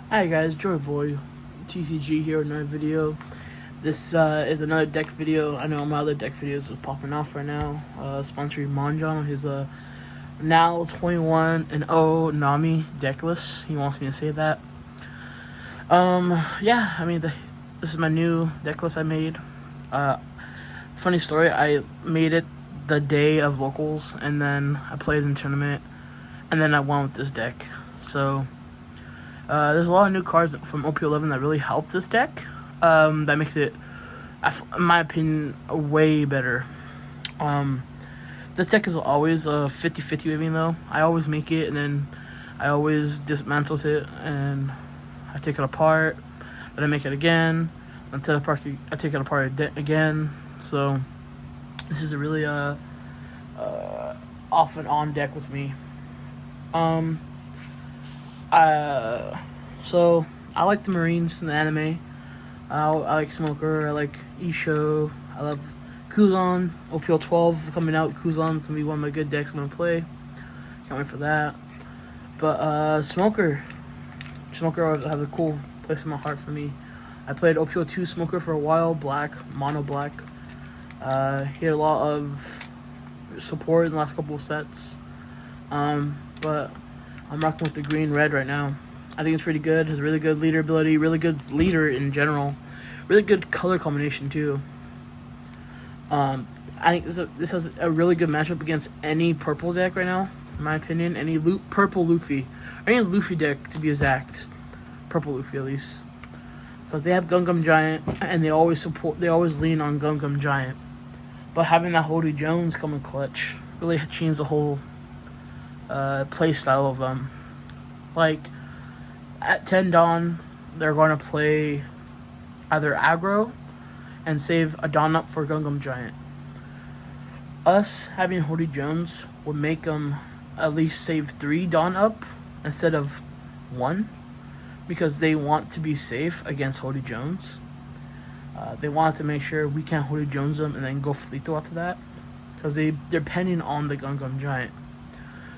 Hi guys, Joy Boy, TCG here with another video. This is another deck video. I know my other deck videos is popping off right now. Sponsoring Monjon on his now 21 and 0 Nami deck list. He wants me to say that. Yeah, I mean this is my new deck list I made. Funny story, I made it the day of locals, and then I played in the tournament, and then I won with this deck. So there's a lot of new cards from OP11 that really helped this deck. That makes it, in my opinion, way better. This deck is always a 50-50 with me though. I always make it and then I always dismantle it and I take it apart. Then I make it again. I take it apart again. So this is a really off and on deck with me. So I like the Marines in the anime. I like Smoker. I like Isho. I love Kuzan. OPL12 coming out. Kuzan's gonna be one of my good decks I'm gonna play. Can't wait for that. But Smoker have a cool place in my heart for me. I played OPL2 Smoker for a while. Black, mono black. He had a lot of support in the last couple of sets. But I'm rocking with the green red right now. I think it's pretty good. Has really good leader ability, really good leader in general, really good color combination too. I think this has a really good matchup against any purple deck right now, in my opinion. Any purple Luffy, or any Luffy deck to be exact, purple Luffy at least, because they have Gungam Giant and they always lean on Gungam Giant. But having that Hody Jones come in clutch really changed the whole play style of them. Like at 10 Dawn, they're going to play either aggro and save a Dawn up for Gungam Giant. Us having Hody Jones would make them at least save 3 Dawn up instead of 1, because they want to be safe against Hody Jones. They want to make sure we can't Hody Jones them and then go for lethal after that, because they're depending on the Gungam Giant.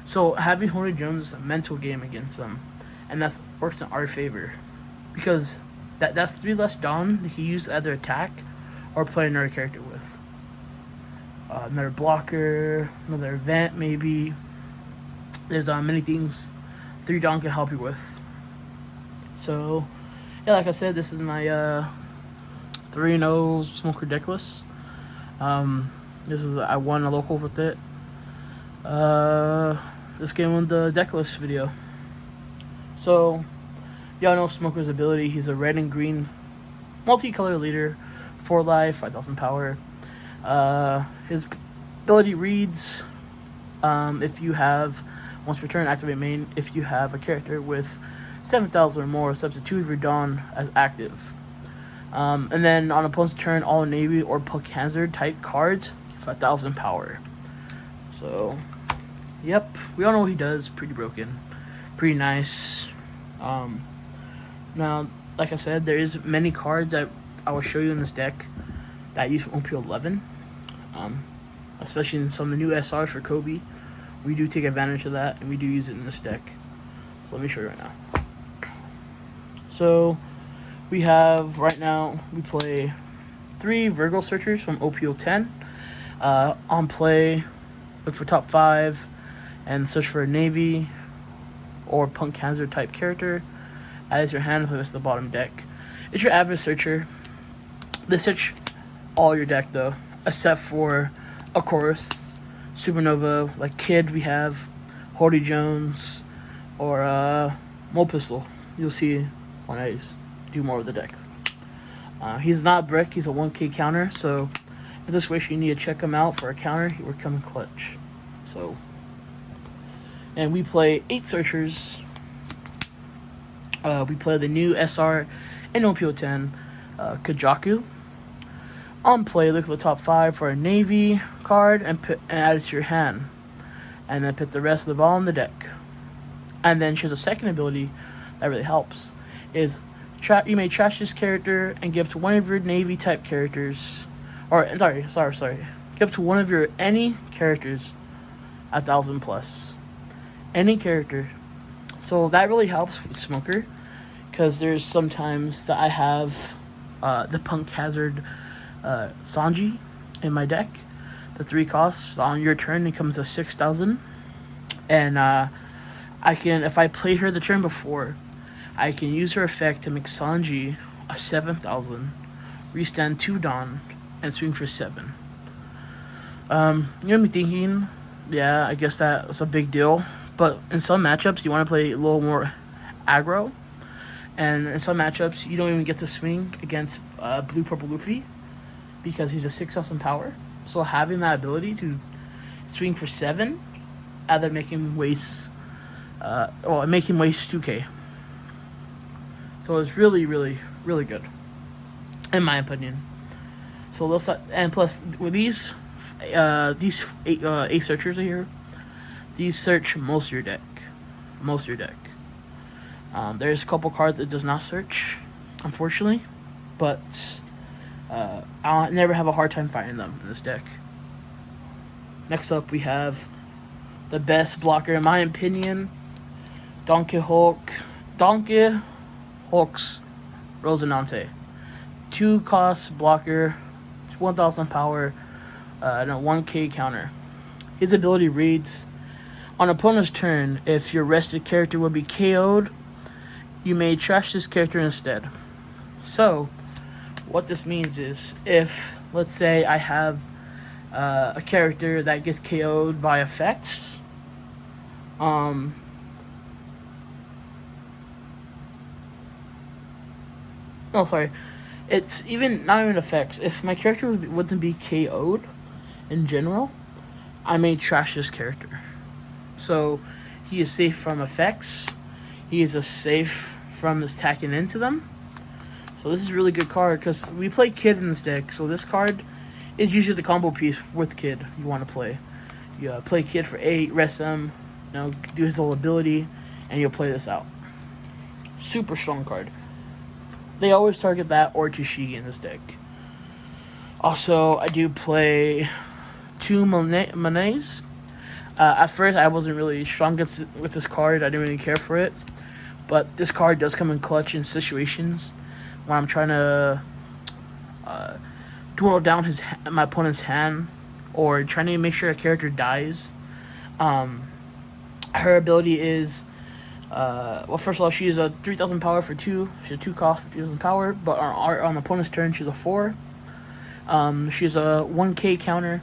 So having Hody Jones a mental game against them, and that's works in our favor, because that's 3 less Dawn that he used to either attack or play another character with. Another blocker, another event maybe. There's many things 3 Dawn can help you with. So yeah, like I said, this is my 3-0 Smoker deck list. I won a local with it. This game on the deck list video. So y'all know Smoker's ability. He's a red and green multicolor leader, 4 life, 5,000 power. His ability reads, if you have, once per turn, activate main if you have a character with 7,000 or more, substitute your Dawn as active. And then on opponent's turn, all Navy or Puck Hazard type cards give 5,000 power. So yep, we all know what he does. Pretty broken, pretty nice. Now, like I said, there is many cards that I will show you in this deck that I use from OP11, especially in some of the new SRs for Kobe. We do take advantage of that, and we do use it in this deck. So let me show you right now. So we have right now, we play 3 Virgo Searchers from OP10. On play, look for top 5 and search for a Navy or Punk Hazard type character. Add your hand and play this to the bottom deck. It's your average searcher. They search all your deck though, except for, of course, Supernova. Like Kid, we have Hody Jones or Mo Pistol. You'll see when I do more of the deck. He's not brick. He's a 1K counter. So in this way, you need to check him out for a counter. He would come in clutch. So. And we play 8 searchers. We play the new SR and OP10, Kujyaku. On play, look for the top 5 for a Navy card and add it to your hand. And then put the rest of the ball on the deck. And then choose a second ability that really helps. Is you may trash this character and give to one of your Navy type characters. Or, sorry. Give to one of your any characters 1,000 plus. Any character. So that really helps with Smoker, because there's sometimes that I have the Punk Hazard Sanji in my deck. The 3 costs on your turn, it comes to 6,000, and I can, if I played her the turn before, I can use her effect to make Sanji a 7,000, restand 2 Dawn, and swing for 7. You're gonna be thinking, yeah, I guess that's a big deal, but in some matchups you want to play a little more aggro, and in some matchups you don't even get to swing against Blue Purple Luffy because he's a 6,000 power. So having that ability to swing for 7, either make him waste, make him waste 2k. So it's really, really, really good, in my opinion. So let's, and plus with these eight searchers here, these search most of your deck. There's a couple cards that does not search, unfortunately, but I'll never have a hard time finding them in this deck. Next up, we have the best blocker, in my opinion, Donquixote's Rosinante. 2 cost blocker, it's 1,000 power, and a 1k counter. His ability reads, on opponent's turn, if your rested character will be KO'd, you may trash this character instead. So, what this means is, if, let's say, I have a character that gets KO'd by effects, no, sorry, it's even not even effects. If my character wouldn't be KO'd in general, I may trash this character. So he is safe from effects. He is safe from this tacking into them. So this is a really good card because we play Kid in this deck. So this card is usually the combo piece with Kid you want to play. You play Kid for 8, rest him, do his whole ability, and you'll play this out. Super strong card. They always target that or Tashigi in this deck. Also, I do play 2 monets. At first, I wasn't really strong with this card. I didn't really care for it. But this card does come in clutch in situations when I'm trying to dwindle down my opponent's hand or trying to make sure a character dies. Her ability is, first of all, she is a 3,000 power for 2. She's a 2 cost for 3,000 power, but on opponent's turn, she's a 4. She's a 1k counter.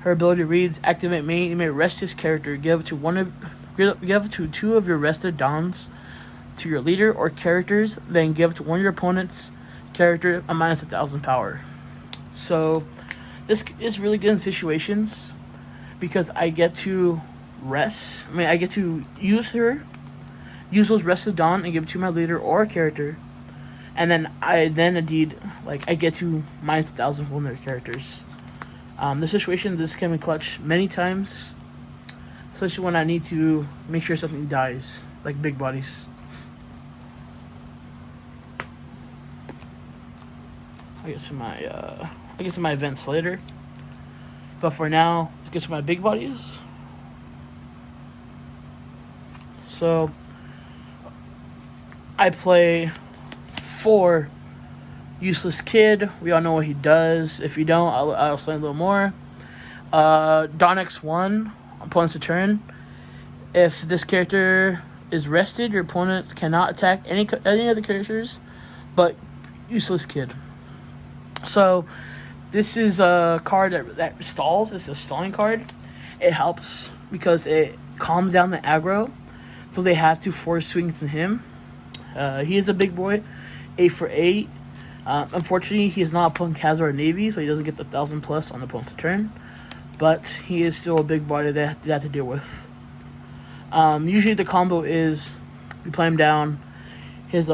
Her ability reads, activate main, you may rest this character, give to 2 of your rested dons to your leader or characters, then give to one of your opponent's character a minus 1,000 power. So this is really good in situations because I get to rest. I get to use those rested Dawn and give it to my leader or a character, and then I get to minus 1,000 from their characters. This situation, this came in clutch many times, especially when I need to make sure something dies, like big bodies. I get to my events later, but for now, let's get to my big bodies. So I play 4 Useless Kid. We all know what he does. If you don't, I'll explain a little more. Donquixote, opponent's turn. If this character is rested, your opponents cannot attack any other characters but Useless Kid. So this is a card that stalls. It's a stalling card. It helps because it calms down the aggro, so they have to force swings to him. He is a big boy, 8 for 8. Unfortunately, he is not a Punk Hazard or Navy, so he doesn't get the 1,000 plus on the opponent's turn. But he is still a big body that they have to deal with. Usually the combo is, you play him down, his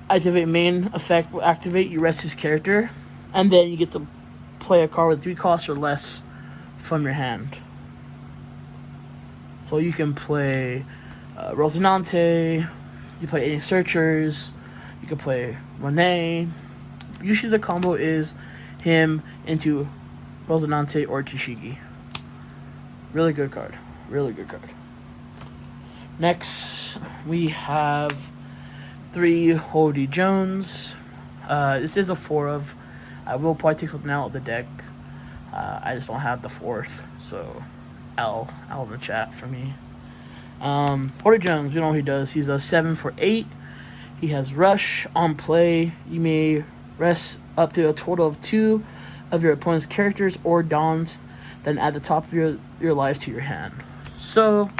activate main effect will activate, you rest his character, and then you get to play a card with 3 costs or less from your hand. So you can play Rosinante, you play any searchers, you can play Monet. Usually the combo is him into Rosinante or Tashigi. Really good card. Really good card. Next, we have 3 Hody Jones. This is a 4 of. I will probably take something out of the deck. I just don't have the 4th, so L in the chat for me. Hody Jones, we know what he does. He's a 7 for 8. He has rush on play. You may rest up to a total of 2 of your opponent's characters or dons, then add the top of your life to your hand. So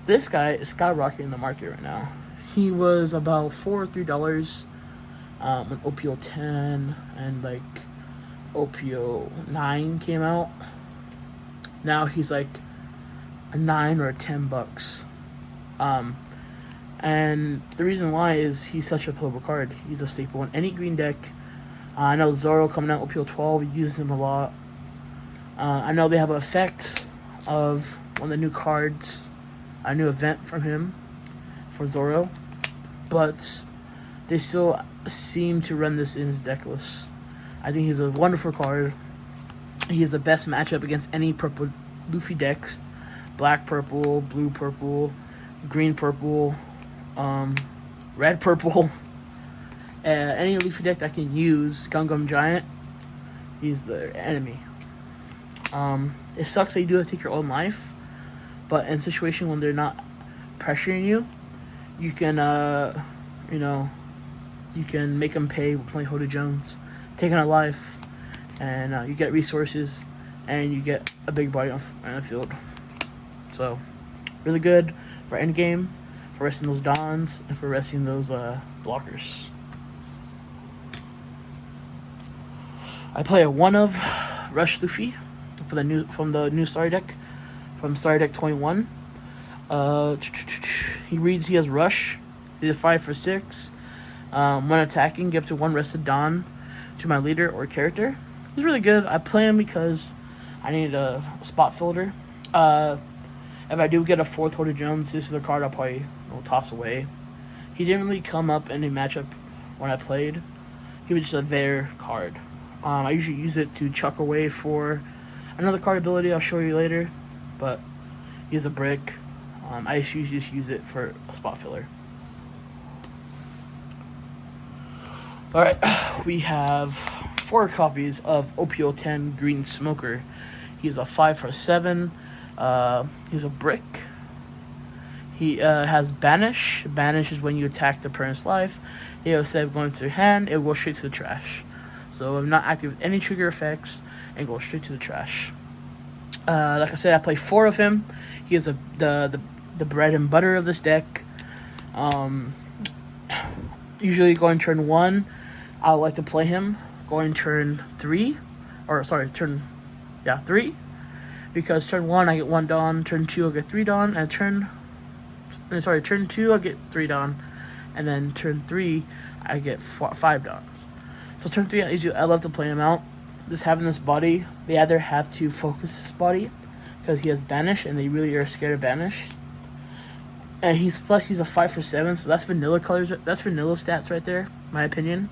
this guy is skyrocketing in the market right now. He was about $4 or $3 when OP10 and like OP9 came out. Now he's like a $9 or $10. And the reason why is he's such a playable card. He's a staple in any green deck. I know Zoro coming out OP12 uses him a lot. I know they have an effect of one of the new cards, a new event from him for Zoro, but they still seem to run this in his deck list. I think he's a wonderful card. He is the best matchup against any purple Luffy deck. Black purple, blue purple, green purple, red purple. Any Luffy deck that can use Gum Giant, he's the enemy. It sucks that you do have to take your own life, but in a situation when they're not pressuring you, you can, you can make them pay with playing Hody Jones, taking a life, and you get resources, and you get a big body on the field. So, really good for endgame, for resting those dons, and for resting those blockers. I play a 1 of Rush Luffy from the new starter deck, from starter deck 21. He reads. He has Rush. He's a 5 for 6. When attacking, give to 1 rested don to my leader or character. He's really good. I play him because I need a spot filter. If I do get a 4th Hody Jones, this is a card I'll probably toss away. He didn't really come up in a matchup when I played. He was just a there card. I usually use it to chuck away for another card ability I'll show you later, but he's a brick. I usually just use it for a spot filler. Alright, we have 4 copies of OP10 Green Smoker. He's a 5 for 7. He's a brick. He has Banish. Banish is when you attack the opponent's life. Instead of going to your hand, it will go straight to the trash. So I'm not active with any trigger effects and go straight to the trash. Like I said, I play 4 of him. He is the bread and butter of this deck. Usually going turn 1, I would like to play him. Going turn 3, turn 3. Because turn 1 I get 1 Don, turn 2 I'll get 3 Don, and turn 2 I'll get 3 Don, and then turn 3 I get 5 Dons. So turn 3 I love to play him out. Just having this body, they either have to focus his body because he has Banish and they really are scared of Banish. And he's a 5 for 7, so that's vanilla colors. That's vanilla stats right there, my opinion.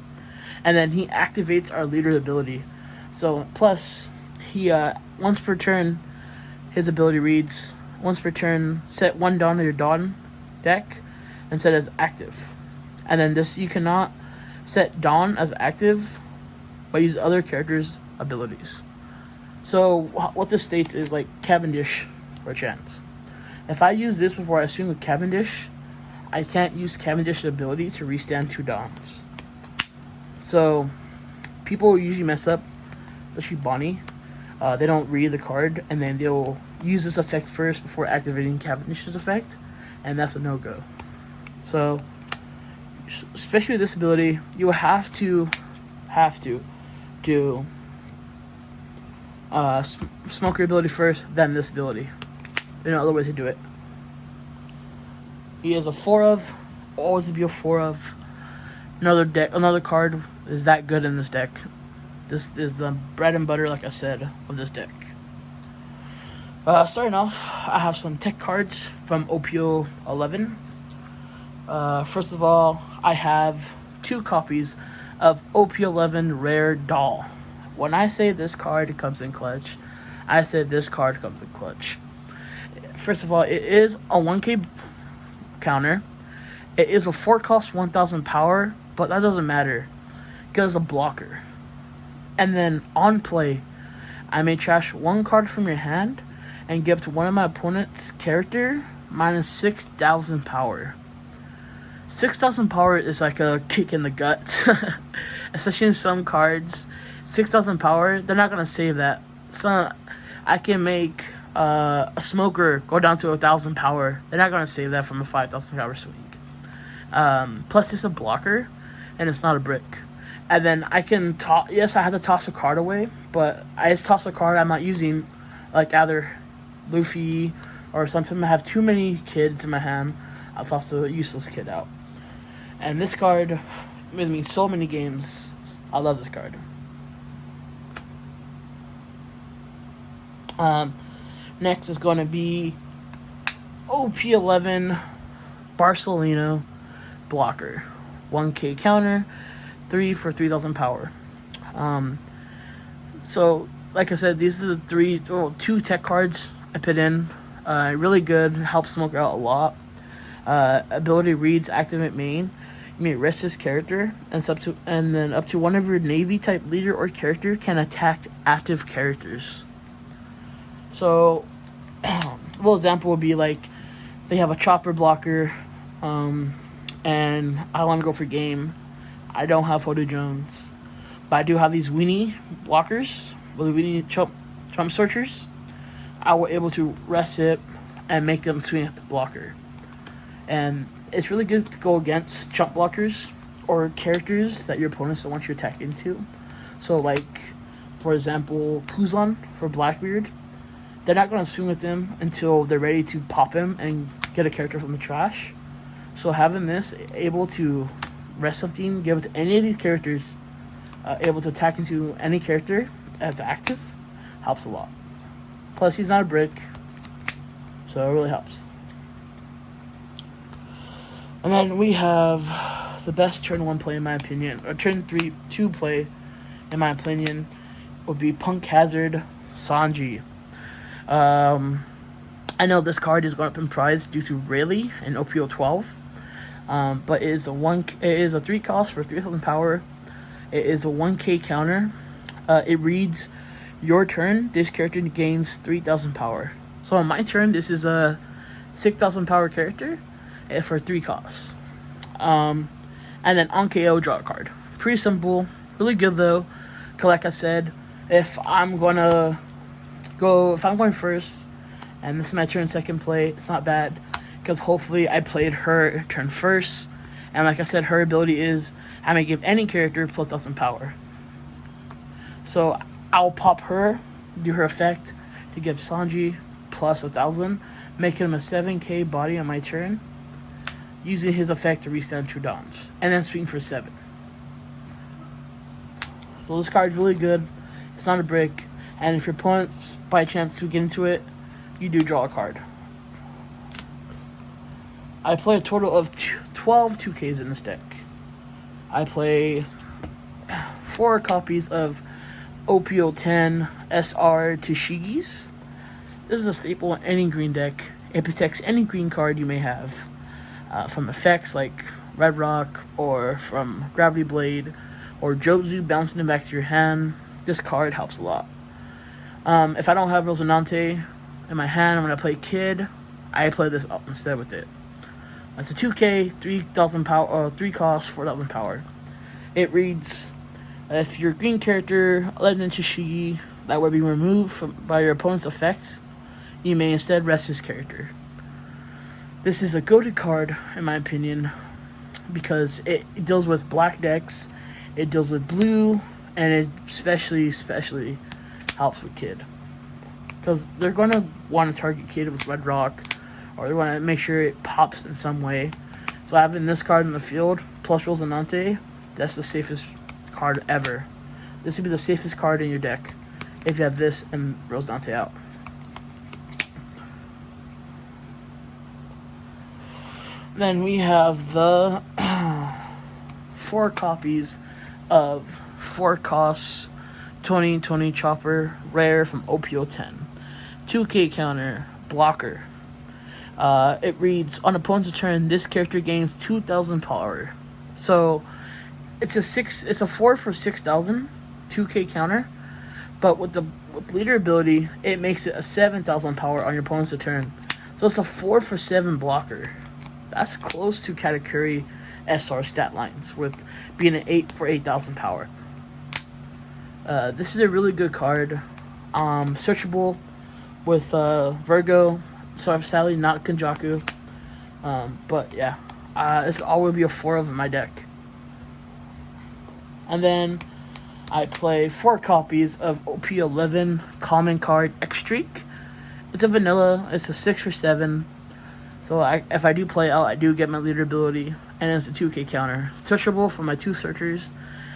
And then he activates our leader ability. So plus he once per turn, his ability reads once per turn, set 1 Don of your Don deck and set as active. And then this, you cannot set Don as active but use other characters' abilities. So what this states is like Cavendish or chance. If I use this before I swing with Cavendish, I can't use Cavendish's ability to restand 2 Dons. So people usually mess up, especially Bonnie. They don't read the card, and then they'll use this effect first before activating Cavendish's effect, and that's a no-go. So, especially with this ability, you will have to do Smoker ability first, then this ability. There's no other way to do it. He is a 4 of, always to be a 4 of. Another card is that good in this deck. This is the bread and butter, like I said, of this deck. Starting off, I have some tech cards from OP10. First of all, I have 2 copies of OP11 Rare Doll. When I say this card comes in clutch, I said this card comes in clutch. First of all, it is a 1K counter, It is a 4 cost 1000 power, but that doesn't matter because it's a blocker. And then on play, I may trash 1 card from your hand and give to one of my opponent's character minus 6000 power. 6000 power is like a kick in the gut, especially in some cards. 6000 power, they're not gonna save that. So I can make a smoker go down to 1000 power. They're not gonna save that from a 5000 power swing. Plus, it's a blocker, and it's not a brick. And then I can toss. Yes, I have to toss a card away, but I just toss a card I'm not using, like either Luffy or something. I have too many kids in my hand. I'll toss the useless kid out. And this card with me so many games. I love this card. Next is going to be OP10 Borsalino blocker. 1k counter, 3 for 3000 power. So, like I said, these are the 2 tech cards I put in. Really good, helps Smoker out a lot. Ability reads activate main. You may rest this character, and then up to one of your Navy type leader or character can attack active characters. So, a little example would be like they have a chopper blocker, and I want to go for game. I don't have Hody Jones, but I do have these weenie blockers, with weenie chump searchers. I was able to rest it and make them swing at the blocker. And it's really good to go against chump blockers or characters that your opponents don't want you to attack into. So, like, for example, Kuzan for Blackbeard. They're not going to swing with them until they're ready to pop him and get a character from the trash. So having this, able to rest something, give it to any of these characters, able to attack into any character that's active, helps a lot. Plus, he's not a brick, so it really helps. And then we have the best turn 1 play in my opinion, or turn 2 play in my opinion, would be Punk Hazard Sanji. I know this card is going up in price due to Rayleigh and OP10, but it is a 3 cost for 3000 power. It is a 1k counter. It reads, your turn, this character gains 3000 power. So on my turn, this is a 6000 power character for 3 costs. And then on KO, draw a card. Pretty simple, really good though. Cause like I said, if I'm going first, and this is my turn 2nd play, it's not bad, because hopefully I played her turn first, and like I said, her ability is I may give any character plus 1000 power. So I'll pop her, do her effect to give Sanji plus 1000, making him a 7k body on my turn, using his effect to restand 2 dons, and then swing for 7. So this card's really good. It's not a brick. And if your opponents, by chance, to get into it, you do draw a card. I play a total of 12 2Ks in this deck. I play 4 copies of OP10 SR Tashigi's. This is a staple in any green deck. It protects any green card you may have, from effects like Red Rock, or from Gravity Blade, or Jozu bouncing it back to your hand. This card helps a lot. If I don't have Rosinante in my hand, I'm going to play Kid. I play this up instead with it. It's a 2k, 3000 power, 3 cost, 4000 power. It reads, if your green character, other than Tashigi, that would be removed by your opponent's effect, you may instead rest his character. This is a goated card, in my opinion, because it deals with black decks, it deals with blue, and it especially helps with Kid, because they're going to want to target Kid with Red Rock, or they want to make sure it pops in some way. So having this card in the field plus Rosinante, that's the safest card ever. This would be the safest card in your deck if you have this and Rosinante out. Then we have the 4 copies of 4 costs 2020 Chopper Rare from OP10. 2k counter, blocker. It reads, on opponent's turn, this character gains 2,000 power. So it's a 4 for 6,000, 2k counter. But with leader ability, it makes it a 7,000 power on your opponent's turn. So it's a 4 for 7 blocker. That's close to Katakuri SR stat lines, with being an 8 for 8,000 power. This is a really good card. Searchable with Virgo. So sadly not Kujyaku. But yeah, this will be a 4 of in my deck. And then I play 4 copies of OP10 common card X.drake. It's a vanilla. It's a 6 for 7. So if I do play out, I do get my leader ability, and it's a 2k counter. Searchable for my 2 searchers.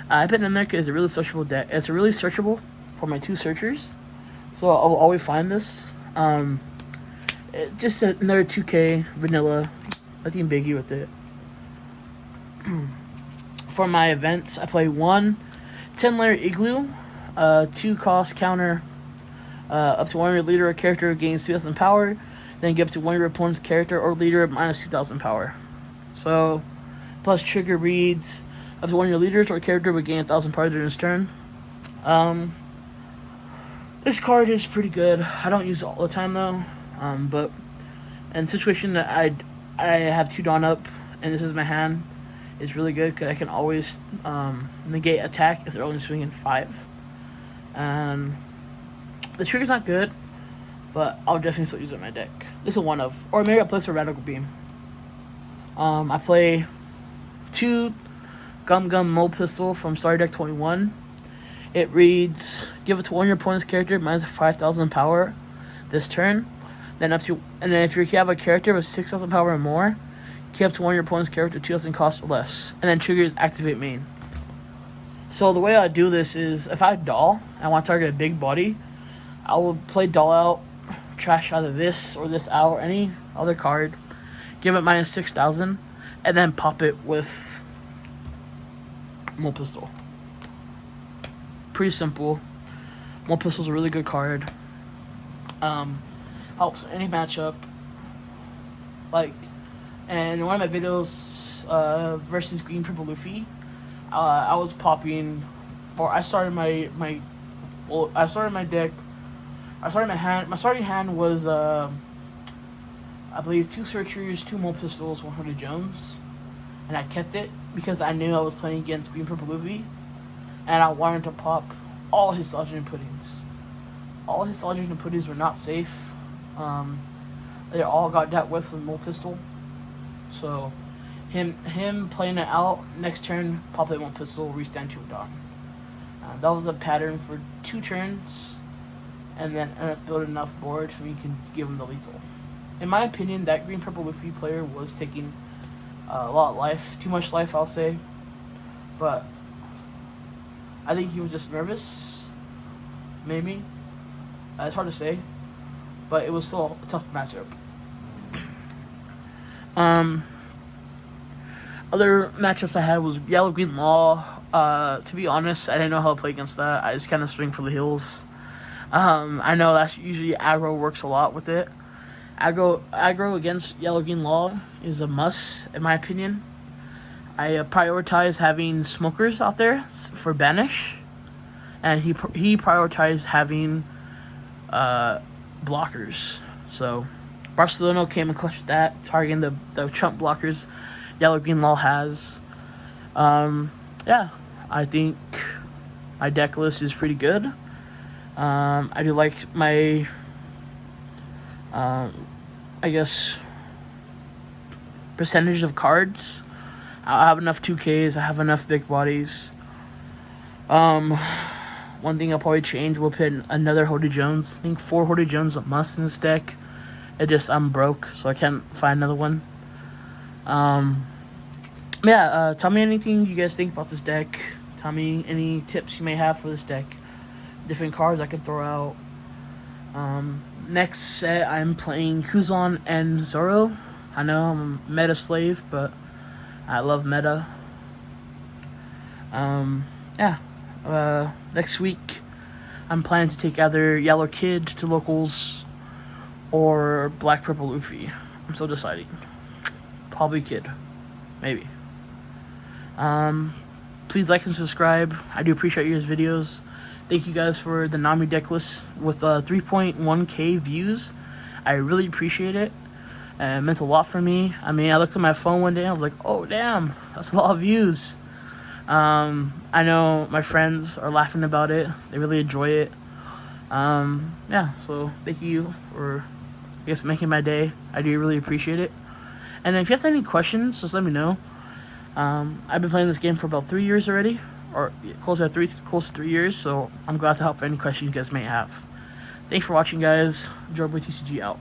I put it in there because it's a really searchable deck. It's really searchable for my 2 searchers, so I'll always find this. Just another 2k vanilla. Nothing biggie with it. For my events, I play 1 10-layer igloo, 2 cost counter. Up to 1 of your leader or character gains 2,000 power. Then give up to 1 of your opponent's character or leader minus 2,000 power. So, plus trigger reads, up to 1 of your leaders or character would gain 1,000 power during his turn. This card is pretty good. I don't use it all the time though. But in the situation that I have 2 Dawn up and this is my hand, it's really good because I can always negate attack if they're only swinging 5. And the trigger's not good, but I'll definitely still use it in my deck. This is one of, or maybe I play for Radical Beam. I play 2 Gum Mo Pistol from Star Deck 21. It reads, give it to 1 of your opponent's character minus 5,000 power this turn. Then if you have a character with 6,000 power or more, give to 1 of your opponent's character 2,000 cost or less, and then triggers activate main. So the way I do this is, if I doll, I want to target a big body, I will play doll out, trash either this or this out or any other card, give it minus 6,000, and then pop it with Mo Pistol. Pretty simple. Mo Pistol's a really good card. Helps any matchup. And in one of my videos, versus Green Purple Luffy, I was popping, or I started my deck. I started my hand. My starting hand was, I believe, 2 Searchers, 2 Mo Pistols, 100 Jones, and I kept it because I knew I was playing against Green Purple Luffy, and I wanted to pop all his Sergeant Puddings. All his Sergeant Puddings were not safe. They all got dealt with Mo Pistol. So, him playing it out, next turn, pop it Mo Pistol, restand to a dog. That was a pattern for 2 turns, and then build enough board so you can give him the lethal. In my opinion, that Green Purple Luffy player was taking a lot of life, too much life, I'll say. But I think he was just nervous, maybe. It's hard to say, but it was still a tough matchup. Other matchups I had was Yellow Green Law. To be honest, I didn't know how to play against that. I just kind of swing for the hills. I know that's usually aggro works a lot with it. Aggro against Yellow Green Law is a must, in my opinion. I prioritize having smokers out there for banish, and he prioritized having blockers. So Borsalino came and clutched that, targeting the chump blockers Yellow Green Law has. Yeah, I think my deck list is pretty good. I do like my I guess percentage of cards. I have enough 2Ks, I have enough big bodies. One thing I'll probably change, we'll put another Hody Jones. I think 4 Hody Jones a must in this deck. I'm broke, so I can't find another one. Yeah, tell me anything you guys think about this deck. Tell me any tips you may have for this deck. Different cards I could throw out. Next set, I'm playing Kuzan and Zoro. I know I'm a meta slave, but I love meta. Yeah. Next week, I'm planning to take either Yellow Kid to locals or Black Purple Luffy. I'm still deciding. Probably kid. Maybe. Please like and subscribe. I do appreciate your videos. Thank you guys for the Nami deck list with 3.1k views. I really appreciate it. It meant a lot for me. I mean, I looked at my phone one day and I was like, oh damn, that's a lot of views. I know my friends are laughing about it. They really enjoy it. Yeah, so thank you for, I guess, making my day. I do really appreciate it. And if you have any questions, just let me know. I've been playing this game for about 3 years already, or close to 3 years, so I'm glad to help for any questions you guys may have. Thanks for watching, guys. Joe TCG out.